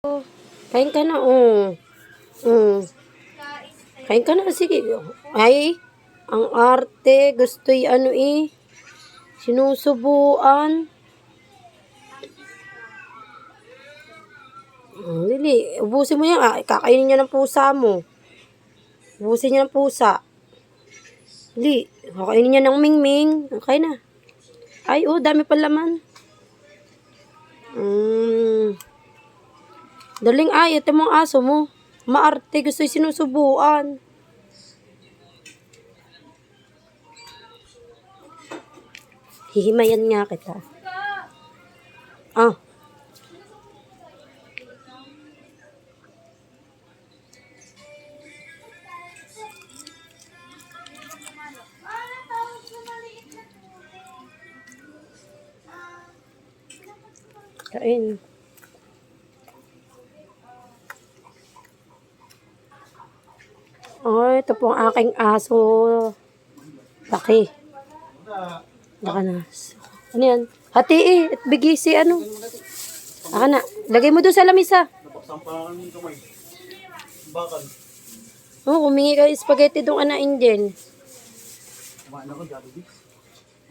Kain ka na, oh. Kain ka na, sige. Ay, ang arte. Gusto'y ano eh. Sinusubuan. Dili, ubusin mo yan. Kakainin niya ng pusa mo. Ubusin niya ng pusa. Dili, kakainin niya ng mingming. Okay na. Ay, dami pa laman. Daling ito mong aso mo. Maarte, gusto'y sinusubuan. Hihimayan nga kita. Kain. Ito po ang aking aso. Laki. Laka na. Ano yan? Hati at bigay si ano. Aka na. Lagay mo doon sa lamisa. Napaksampahan ng kamay. Bakal. Humingi ka spaghetti doon anain din. Kumain ako, Jollibee.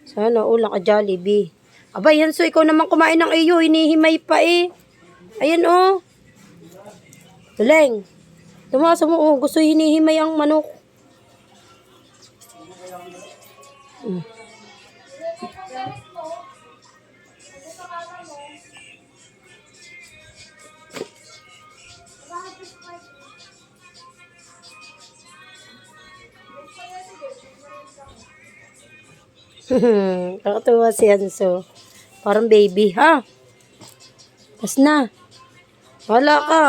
Sana, laka Jollibee. Aba, yan so ikaw naman kumain ng iyo. Hinihimay pa eh. Ayan Tuleng. Tumasa mo gusto hinihimay ang manok. Nakatuwa si Anso. Parang baby, ha? Tas na. Wala ka.